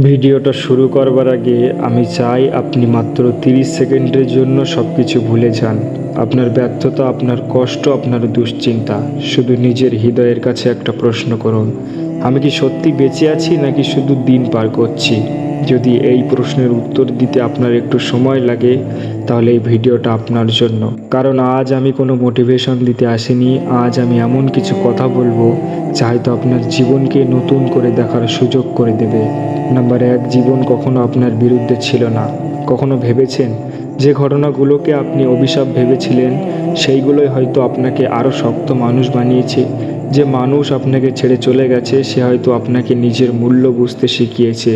ভিডিওটা শুরু করবার আগে আমি চাই আপনি মাত্র 30 সেকেন্ডের জন্য সব কিছু ভুলে যান। আপনার ব্যর্থতা, আপনার কষ্ট, আপনার দুশ্চিন্তা। শুধু নিজের হৃদয়ের কাছে একটা প্রশ্ন করুন, আমি কি সত্যি বেঁচে আছি নাকি শুধু দিন পার করছি? যদি এই প্রশ্নের উত্তর দিতে আপনার একটু সময় লাগে, তাহলে এই ভিডিওটা আপনার জন্য। কারণ আজ আমি কোনো মোটিভেশন দিতে আসিনি। আজ আমি এমন কিছু কথা বলবো যা হয়তো আপনার জীবনকে নতুন করে দেখার সুযোগ করে দেবে। নাম্বার 1, জীবন কখনো আপনার বিরুদ্ধে ছিল না। কখনো ভেবেছেন যে ঘটনাগুলোকে আপনি অভিশাপ ভেবেছিলেন সেইগুলোই হয়তো আপনাকে আরও শক্ত মানুষ বানিয়েছে? যে মানুষ আপনাকে ছেড়ে চলে গেছে সে হয়তো আপনাকে নিজের মূল্য বুঝতে শিখিয়েছে।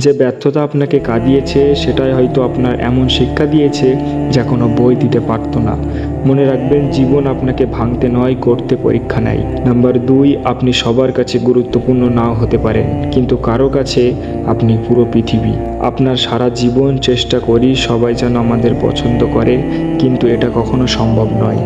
যে ব্যর্থতা আপনাকে কাঁদিয়েছে সেটাই হয়তো আপনার এমন শিক্ষা দিয়েছে যা কোনো বই দিতে পারতো না। মনে রাখবেন, জীবন আপনাকে ভাঙতে নয়, করতে পরীক্ষা নেয়। নাম্বার 2, আপনি সবার কাছে গুরুত্বপূর্ণ নাও হতে পারেন, কিন্তু কারো কাছে আপনি পুরো পৃথিবী। আপনার সারা জীবন চেষ্টা করি সবাই যেন আমাদের পছন্দ করে, কিন্তু এটা কখনো সম্ভব নয়।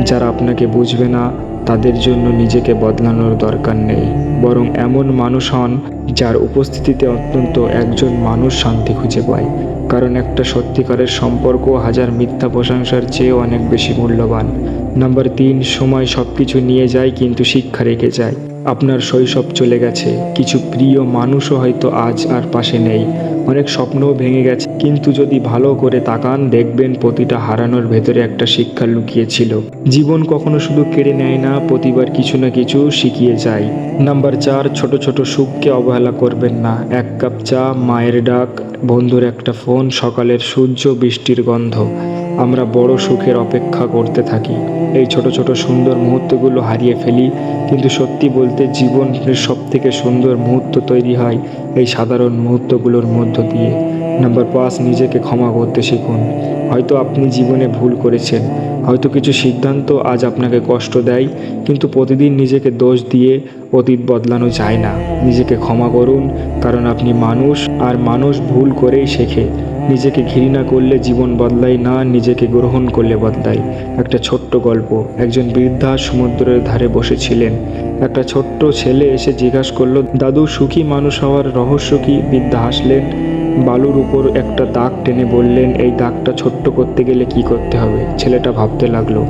যারা আপনাকে বুঝবে না তাদের জন্য নিজেকে বদলানোর দরকার নেই, বরং এমন মানুষ হন যার উপস্থিতিতে অন্তত একজন মানুষ শান্তি খুঁজে পায়। কারণ একটা সত্যিকারের সম্পর্ক হাজার মিথ্যা প্রশংসার চেয়েও অনেক বেশি মূল্যবান। নাম্বার 3, সময় সব কিছু নিয়ে যায় কিন্তু শিক্ষা রেখে যায়। আপনার শৈশব চলে গেছে, কিছু প্রিয় মানুষও হয়তো আজ আর পাশে নেই, অনেক স্বপ্নও ভেঙে গেছে, কিন্তু যদি ভালো করে তাকান দেখবেন প্রতিটা হারানোর ভেতরে একটা শিক্ষা লুকিয়েছিল। জীবন কখনো শুধু কেড়ে নেয় না, প্রতিবার কিছু না কিছু শিখিয়ে যায়। নাম্বার 4, ছোট ছোট সুখকে অবহেলা করবেন না। এক কাপ চা, মায়ের ডাক, বন্ধুর একটা ফোন, সকালের সূর্য, বৃষ্টির গন্ধ। আমরা বড় সুখের অপেক্ষা করতে থাকি, এই ছোট ছোট সুন্দর মুহূর্তগুলো হারিয়ে ফেলি। কিন্তু সত্যি বলতে জীবনের সবথেকে সুন্দর মুহূর্ত তৈরি হয় এই সাধারণ মুহূর্তগুলোর মধ্য দিয়ে। নাম্বার 5, নিজেকে ক্ষমা করতে শিখুন। হয়তো আপনি জীবনে ভুল করেছেন, হয়তো কিছু সিদ্ধান্ত আজ আপনাকে কষ্ট দেয়, কিন্তু প্রতিদিন নিজেকে দোষ দিয়ে অতীত বদলানো যায় না। নিজেকে ক্ষমা করুন, কারণ আপনি মানুষ, আর মানুষ ভুল করেই শেখে। নিজেকে ঘৃণা করলে জীবন বদলায় না, নিজেকে গ্রহণ করলে বদলায়। একটা ছোট্ট গল্প। একজন বৃদ্ধা সমুদ্রের ধারে বসেছিলেন। একটা ছোট্ট ছেলে এসে জিজ্ঞাসা করলো, দাদু, সুখী মানুষ হওয়ার রহস্য কি? বৃদ্ধা হাসলেন, বালুর উপর একটা দাগ টেনে বললেন, এই দাগটা ছোট্ট করতে গেলে কি করতে হবে? ছেলেটা ভাবতে লাগলো।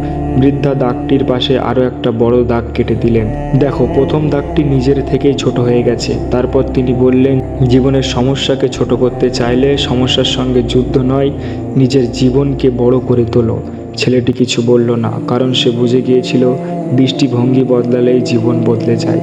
বৃদ্ধা দাগটির পাশে আরও একটা বড় দাগ কেটে দিলেন। দেখো, প্রথম দাগটি নিজের থেকেই ছোট হয়ে গেছে। তারপর তিনি বললেন, জীবনের সমস্যাকে ছোট করতে চাইলে সমস্যার সঙ্গে যুদ্ধ নয়, নিজের জীবনকে বড় করে তোলো। ছেলেটি কিছু বলল না, কারণ সে বুঝে গিয়েছিল দৃষ্টিভঙ্গি বদলালেই জীবন বদলে যায়।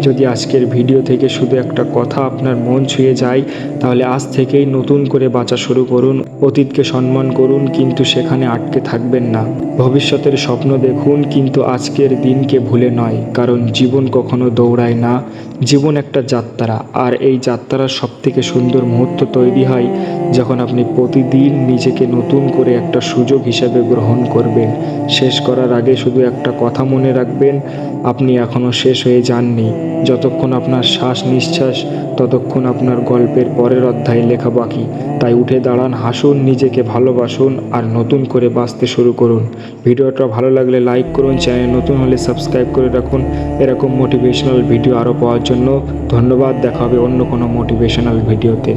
যদি আজকের ভিডিও থেকে শুধু একটা কথা আপনার মন ছুঁয়ে যায়, তাহলে আজ থেকেই নতুন করে বাঁচা শুরু করুন। অতীতকে সম্মান করুন, কিন্তু সেখানে আটকে থাকবেন না। ভবিষ্যতের স্বপ্ন দেখুন, কিন্তু আজকের দিনকে ভুলে নয়। কারণ জীবন কখনো দৌড়ায় না, জীবন একটা যাত্রা। আর এই যাত্রার সবথেকে সুন্দর মুহূর্ত তৈরি হয় যখন আপনি প্রতিদিন নিজেকে নতুন করে একটা সুযোগ হিসাবে গ্রহণ করবেন। শেষ করার আগে শুধু একটা কথা মনে রাখবেন, আপনি এখনও শেষ হয়ে যাননি। যতক্ষণ আপনার শ্বাস নিঃশ্বাস, ততক্ষণ আপনার গল্পের পরের অধ্যায় লেখা বাকি। তাই উঠে দাঁড়ান, হাসুন, নিজেকে ভালোবাসুন, আর নতুন করে বাঁচতে শুরু করুন। ভিডিওটা ভালো লাগলে লাইক করুন, চ্যানেল নতুন হলে সাবস্ক্রাইব করে রাখুন এরকম মোটিভেশনাল ভিডিও আরও পাওয়ার জন্য। ধন্যবাদ। দেখা হবে অন্য কোনো মোটিভেশনাল ভিডিওতে।